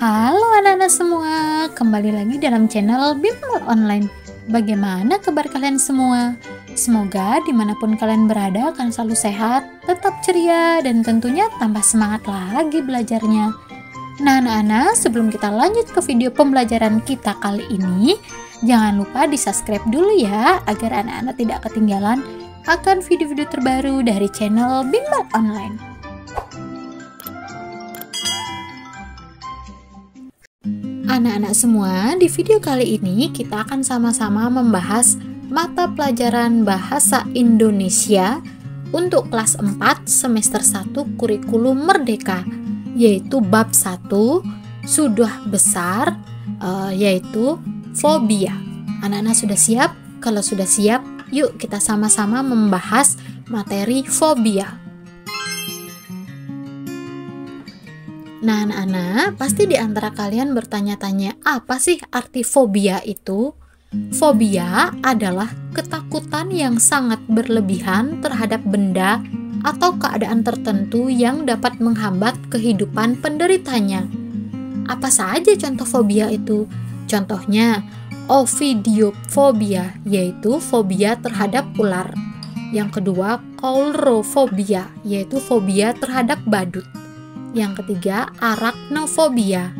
Halo anak-anak semua, kembali lagi dalam channel Bimol Online. Bagaimana kabar kalian semua? Semoga dimanapun kalian berada akan selalu sehat, tetap ceria, dan tentunya tambah semangat lagi belajarnya. Nah anak-anak, sebelum kita lanjut ke video pembelajaran kita kali ini, jangan lupa di subscribe dulu ya, agar anak-anak tidak ketinggalan akan video-video terbaru dari channel Bimol Online. Anak-anak semua, di video kali ini kita akan sama-sama membahas mata pelajaran Bahasa Indonesia untuk kelas 4 semester 1 kurikulum Merdeka, yaitu bab 1 sudah besar, yaitu fobia. Anak-anak sudah siap? Kalau sudah siap, yuk kita sama-sama membahas materi fobia. Nah anak-anak, pasti di antara kalian bertanya-tanya, apa sih arti fobia itu? Fobia adalah ketakutan yang sangat berlebihan terhadap benda atau keadaan tertentu yang dapat menghambat kehidupan penderitanya. Apa saja contoh fobia itu? Contohnya, ovidiofobia, yaitu fobia terhadap ular. Yang kedua, coulrofobia, yaitu fobia terhadap badut. Yang ketiga, arachnofobia,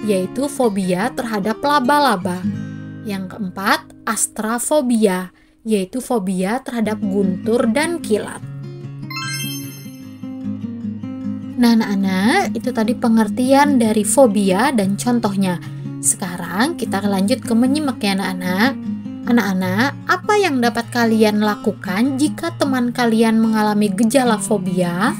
yaitu fobia terhadap laba-laba. Yang keempat, astrafobia, yaitu fobia terhadap guntur dan kilat. Nah anak-anak, itu tadi pengertian dari fobia dan contohnya. Sekarang kita lanjut ke menyimak ya anak-anak. Anak-anak, apa yang dapat kalian lakukan jika teman kalian mengalami gejala fobia?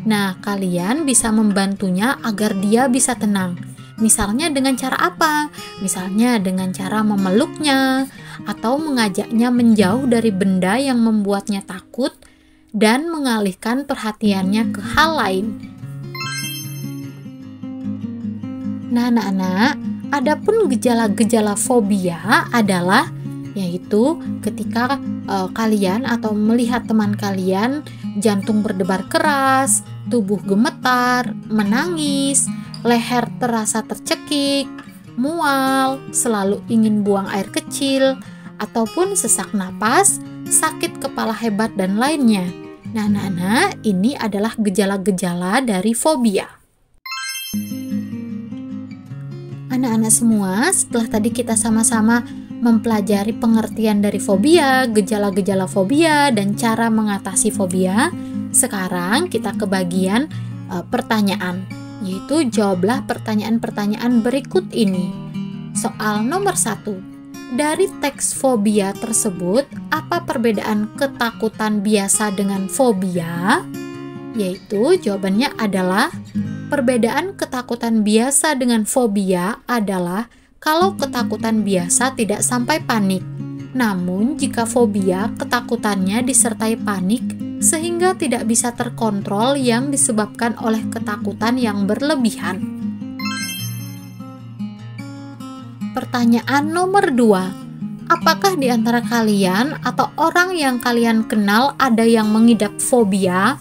Nah, kalian bisa membantunya agar dia bisa tenang. Misalnya dengan cara apa? Misalnya dengan cara memeluknya atau mengajaknya menjauh dari benda yang membuatnya takut dan mengalihkan perhatiannya ke hal lain. Nah, anak-anak, adapun gejala-gejala fobia adalah yaitu ketika kalian atau melihat teman kalian jantung berdebar keras, tubuh gemetar, menangis, leher terasa tercekik, mual, selalu ingin buang air kecil, ataupun sesak napas, sakit kepala hebat, dan lainnya. Nah, anak-anak, ini adalah gejala-gejala dari fobia. Anak-anak semua, setelah tadi kita sama-sama mempelajari pengertian dari fobia, gejala-gejala fobia, dan cara mengatasi fobia, sekarang kita ke bagian pertanyaan, yaitu jawablah pertanyaan-pertanyaan berikut ini. Soal nomor 1, dari teks fobia tersebut, apa perbedaan ketakutan biasa dengan fobia? Yaitu jawabannya adalah perbedaan ketakutan biasa dengan fobia adalah kalau ketakutan biasa tidak sampai panik. Namun jika fobia, ketakutannya disertai panik sehingga tidak bisa terkontrol yang disebabkan oleh ketakutan yang berlebihan. Pertanyaan nomor 2. Apakah di antara kalian atau orang yang kalian kenal ada yang mengidap fobia?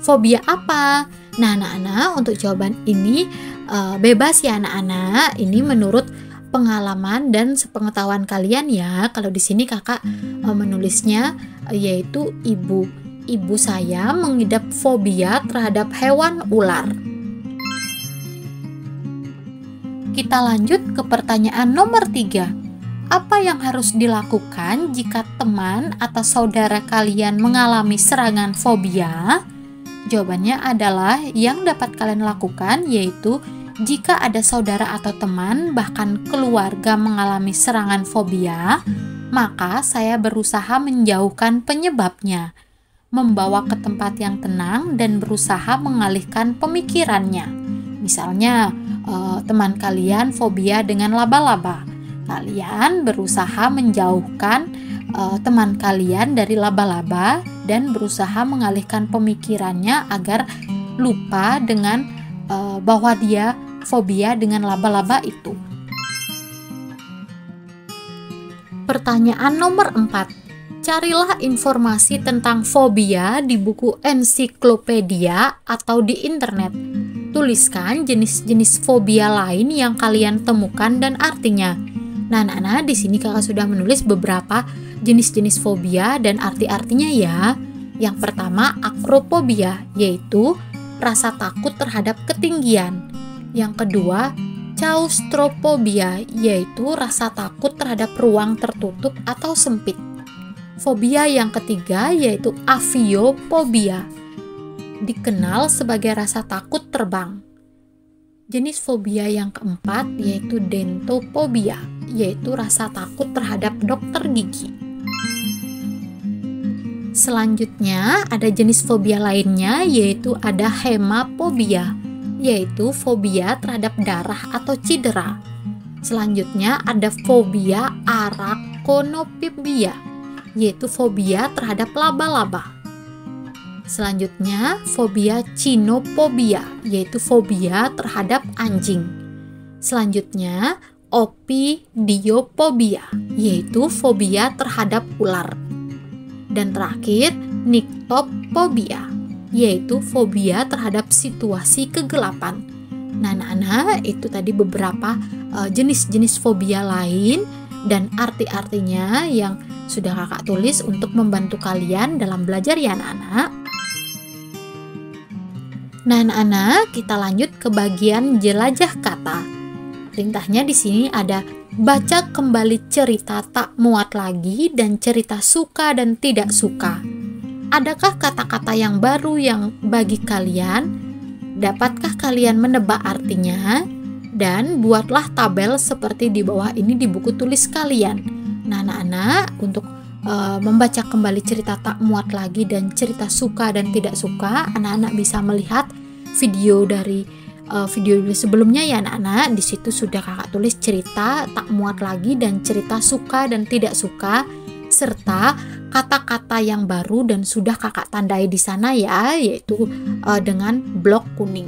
Fobia apa? Nah anak-anak, untuk jawaban ini bebas ya anak-anak. Ini menurut pengalaman dan sepengetahuan kalian ya. Kalau di sini kakak menulisnya yaitu ibu saya mengidap fobia terhadap hewan ular. Kita lanjut ke pertanyaan nomor 3. Apa yang harus dilakukan jika teman atau saudara kalian mengalami serangan fobia? Jawabannya adalah yang dapat kalian lakukan yaitu jika ada saudara atau teman, bahkan keluarga mengalami serangan fobia, maka saya berusaha menjauhkan penyebabnya, membawa ke tempat yang tenang dan berusaha mengalihkan pemikirannya. Misalnya, teman kalian fobia dengan laba-laba. Kalian berusaha menjauhkan teman kalian dari laba-laba dan berusaha mengalihkan pemikirannya agar lupa dengan bahwa dia fobia dengan laba-laba itu. Pertanyaan nomor 4. Carilah informasi tentang fobia di buku ensiklopedia atau di internet. Tuliskan jenis-jenis fobia lain yang kalian temukan dan artinya. Nah, anak-anak, di sini kakak sudah menulis beberapa jenis-jenis fobia dan arti-artinya ya. Yang pertama, acrophobia, yaitu rasa takut terhadap ketinggian. Yang kedua, claustrophobia, yaitu rasa takut terhadap ruang tertutup atau sempit. Fobia yang ketiga yaitu aviophobia, dikenal sebagai rasa takut terbang. Jenis fobia yang keempat yaitu dentophobia, yaitu rasa takut terhadap dokter gigi. Selanjutnya ada jenis fobia lainnya yaitu ada hemaphobia, yaitu fobia terhadap darah atau cedera. Selanjutnya ada fobia arachnophobia, yaitu fobia terhadap laba-laba. Selanjutnya fobia cynophobia, yaitu fobia terhadap anjing. Selanjutnya ophidiophobia, yaitu fobia terhadap ular. Dan terakhir, nyctophobia, yaitu fobia terhadap situasi kegelapan. Nah, anak-anak, itu tadi beberapa jenis-jenis fobia lain dan arti-artinya yang sudah kakak tulis untuk membantu kalian dalam belajar ya anak-anak. Nah, anak-anak, kita lanjut ke bagian jelajah kata. Perintahnya di sini ada baca kembali cerita tak muat lagi dan cerita suka dan tidak suka. Adakah kata-kata yang baru yang bagi kalian? Dapatkah kalian menebak artinya? Dan buatlah tabel seperti di bawah ini di buku tulis kalian. Nah, anak-anak, untuk membaca kembali cerita tak muat lagi dan cerita suka dan tidak suka, anak-anak bisa melihat video dari video sebelumnya ya anak-anak. Di situ sudah kakak tulis cerita tak muat lagi dan cerita suka dan tidak suka, serta kata-kata yang baru dan sudah kakak tandai di sana ya, yaitu dengan blok kuning.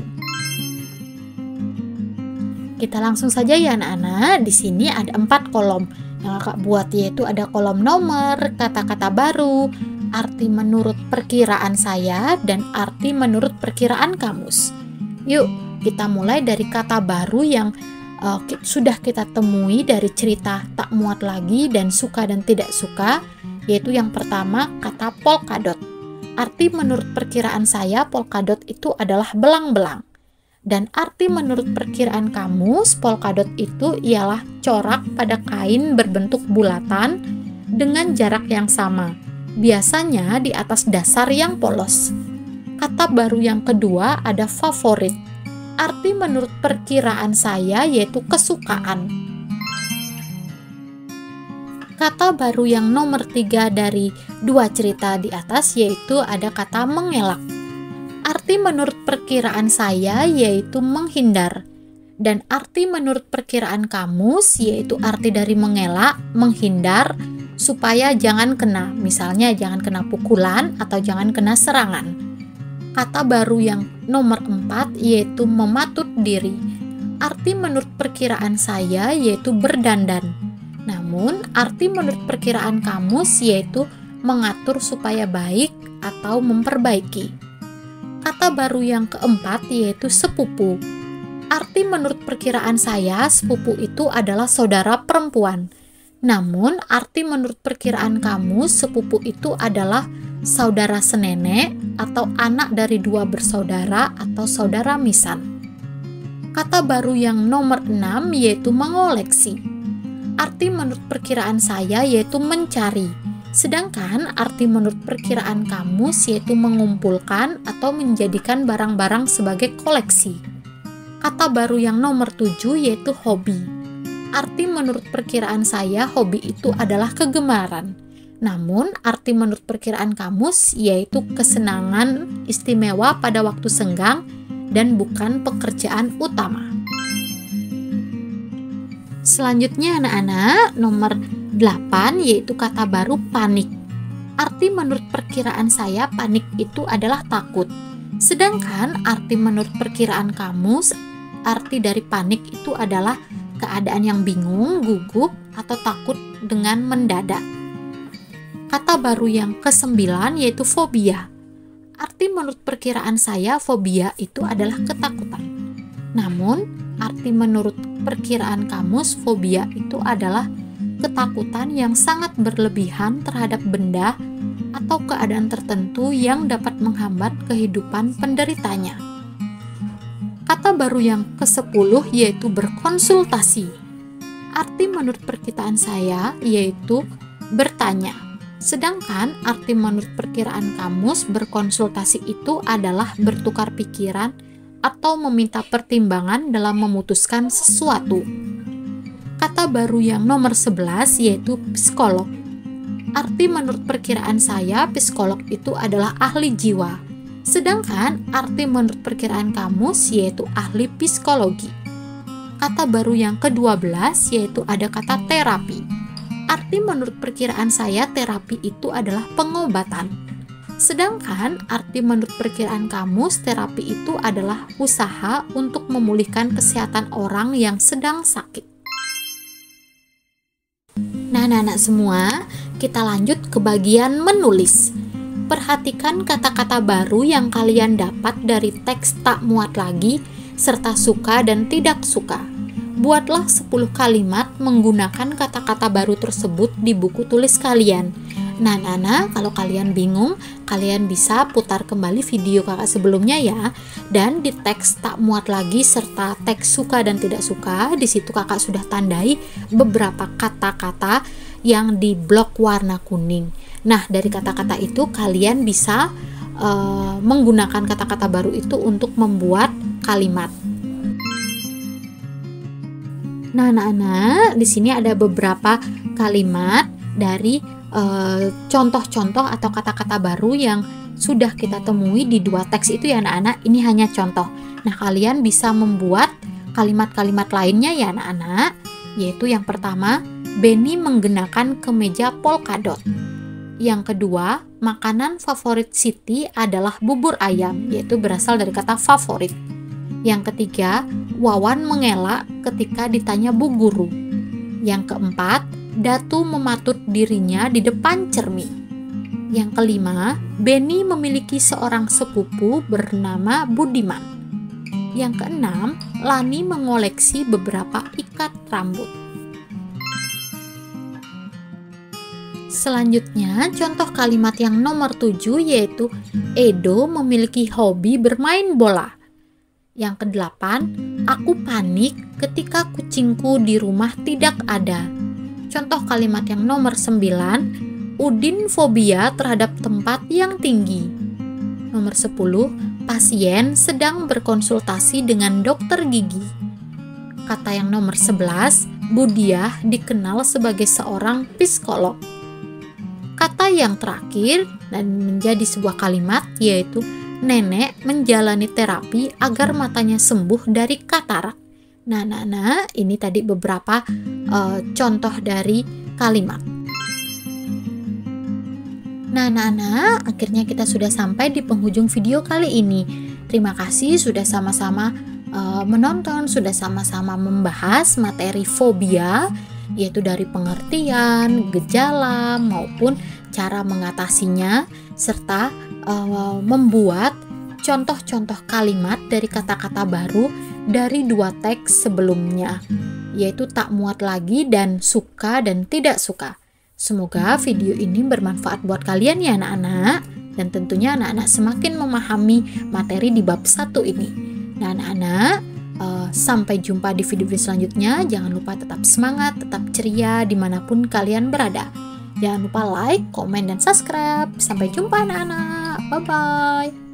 Kita langsung saja ya anak-anak. Di sini ada 4 kolom yang kakak buat, yaitu ada kolom nomor, kata-kata baru, arti menurut perkiraan saya, dan arti menurut perkiraan kamus. Yuk, kita mulai dari kata baru yang sudah kita temui dari cerita tak muat lagi dan suka dan tidak suka, yaitu yang pertama kata polkadot. Arti menurut perkiraan saya, polkadot itu adalah belang-belang. Dan arti menurut perkiraan kamus, polkadot itu ialah corak pada kain berbentuk bulatan dengan jarak yang sama, biasanya di atas dasar yang polos. Kata baru yang kedua ada favorit. Arti menurut perkiraan saya yaitu kesukaan. Kata baru yang nomor 3 dari 2 cerita di atas yaitu ada kata mengelak. Arti menurut perkiraan saya yaitu menghindar. Dan arti menurut perkiraan kamus yaitu arti dari mengelak, menghindar, supaya jangan kena, misalnya jangan kena pukulan atau jangan kena serangan. Kata baru yang nomor 4 yaitu mematut diri. Arti menurut perkiraan saya yaitu berdandan. Namun arti menurut perkiraan kamus yaitu mengatur supaya baik atau memperbaiki. Kata baru yang keempat yaitu sepupu. Arti menurut perkiraan saya sepupu itu adalah saudara perempuan. Namun arti menurut perkiraan kamus sepupu itu adalah saudara senenek atau anak dari 2 bersaudara atau saudara misan. Kata baru yang nomor 6 yaitu mengoleksi. Arti menurut perkiraan saya yaitu mencari. Sedangkan arti menurut perkiraan kamus yaitu mengumpulkan atau menjadikan barang-barang sebagai koleksi. Kata baru yang nomor 7 yaitu hobi. Arti menurut perkiraan saya hobi itu adalah kegemaran. Namun, arti menurut perkiraan kamus yaitu kesenangan istimewa pada waktu senggang dan bukan pekerjaan utama. Selanjutnya anak-anak, nomor 8 yaitu kata baru panik. Arti menurut perkiraan saya panik itu adalah takut. Sedangkan arti menurut perkiraan kamus, arti dari panik itu adalah keadaan yang bingung, gugup, atau takut dengan mendadak. Kata baru yang ke-9 yaitu fobia. Arti menurut perkiraan saya, fobia itu adalah ketakutan. Namun, arti menurut perkiraan kamus, fobia itu adalah ketakutan yang sangat berlebihan terhadap benda atau keadaan tertentu yang dapat menghambat kehidupan penderitanya. Kata baru yang ke-10 yaitu berkonsultasi. Arti menurut perkiraan saya yaitu bertanya. Sedangkan arti menurut perkiraan kamus, berkonsultasi itu adalah bertukar pikiran atau meminta pertimbangan dalam memutuskan sesuatu. Kata baru yang nomor 11 yaitu psikolog. Arti menurut perkiraan saya, psikolog itu adalah ahli jiwa. Sedangkan arti menurut perkiraan kamus yaitu ahli psikologi. Kata baru yang ke-12 yaitu ada kata terapi. Arti menurut perkiraan saya, terapi itu adalah pengobatan. Sedangkan arti menurut perkiraan kamus, terapi itu adalah usaha untuk memulihkan kesehatan orang yang sedang sakit. Nah, anak-anak semua, kita lanjut ke bagian menulis. Perhatikan kata-kata baru yang kalian dapat dari teks tak muat lagi, serta suka dan tidak suka. Buatlah 10 kalimat menggunakan kata-kata baru tersebut di buku tulis kalian. Nah, anak-anak, kalau kalian bingung, kalian bisa putar kembali video kakak sebelumnya ya. Dan di teks tak muat lagi serta teks suka dan tidak suka, di situ kakak sudah tandai beberapa kata-kata yang di blok warna kuning. Nah, dari kata-kata itu kalian bisa menggunakan kata-kata baru itu untuk membuat kalimat. Nah, anak-anak, di sini ada beberapa kalimat dari contoh-contoh atau kata-kata baru yang sudah kita temui di 2 teks itu ya anak-anak. Ini hanya contoh. Nah, kalian bisa membuat kalimat-kalimat lainnya ya anak-anak. Yaitu yang pertama, Benny menggenakan kemeja polkadot. Yang kedua, makanan favorit Siti adalah bubur ayam, yaitu berasal dari kata favorit. Yang ketiga, Wawan mengelak ketika ditanya Bu Guru. Yang keempat, Datu mematut dirinya di depan cermin. Yang kelima, Benny memiliki seorang sepupu bernama Budiman. Yang keenam, Lani mengoleksi beberapa ikat rambut. Selanjutnya, contoh kalimat yang nomor 7 yaitu Edo memiliki hobi bermain bola. Yang kedelapan, aku panik ketika kucingku di rumah tidak ada. Contoh kalimat yang nomor 9, Udin fobia terhadap tempat yang tinggi. Nomor 10, pasien sedang berkonsultasi dengan dokter gigi. Kata yang nomor 11, Budiah dikenal sebagai seorang psikolog. Kata yang terakhir dan menjadi sebuah kalimat yaitu nenek menjalani terapi agar matanya sembuh dari katarak. Nah, ini tadi beberapa contoh dari kalimat. Nah, akhirnya kita sudah sampai di penghujung video kali ini. Terima kasih sudah sama-sama menonton, sudah sama-sama membahas materi fobia, yaitu dari pengertian, gejala, maupun cara mengatasinya, serta membuat contoh-contoh kalimat dari kata-kata baru dari 2 teks sebelumnya, yaitu tak muat lagi dan suka dan tidak suka. Semoga video ini bermanfaat buat kalian ya anak-anak, dan tentunya anak-anak semakin memahami materi di bab 1 ini. Nah anak-anak, sampai jumpa di video selanjutnya. Jangan lupa tetap semangat, tetap ceria dimanapun kalian berada. Jangan lupa like, komen, dan subscribe. Sampai jumpa anak-anak, bye-bye.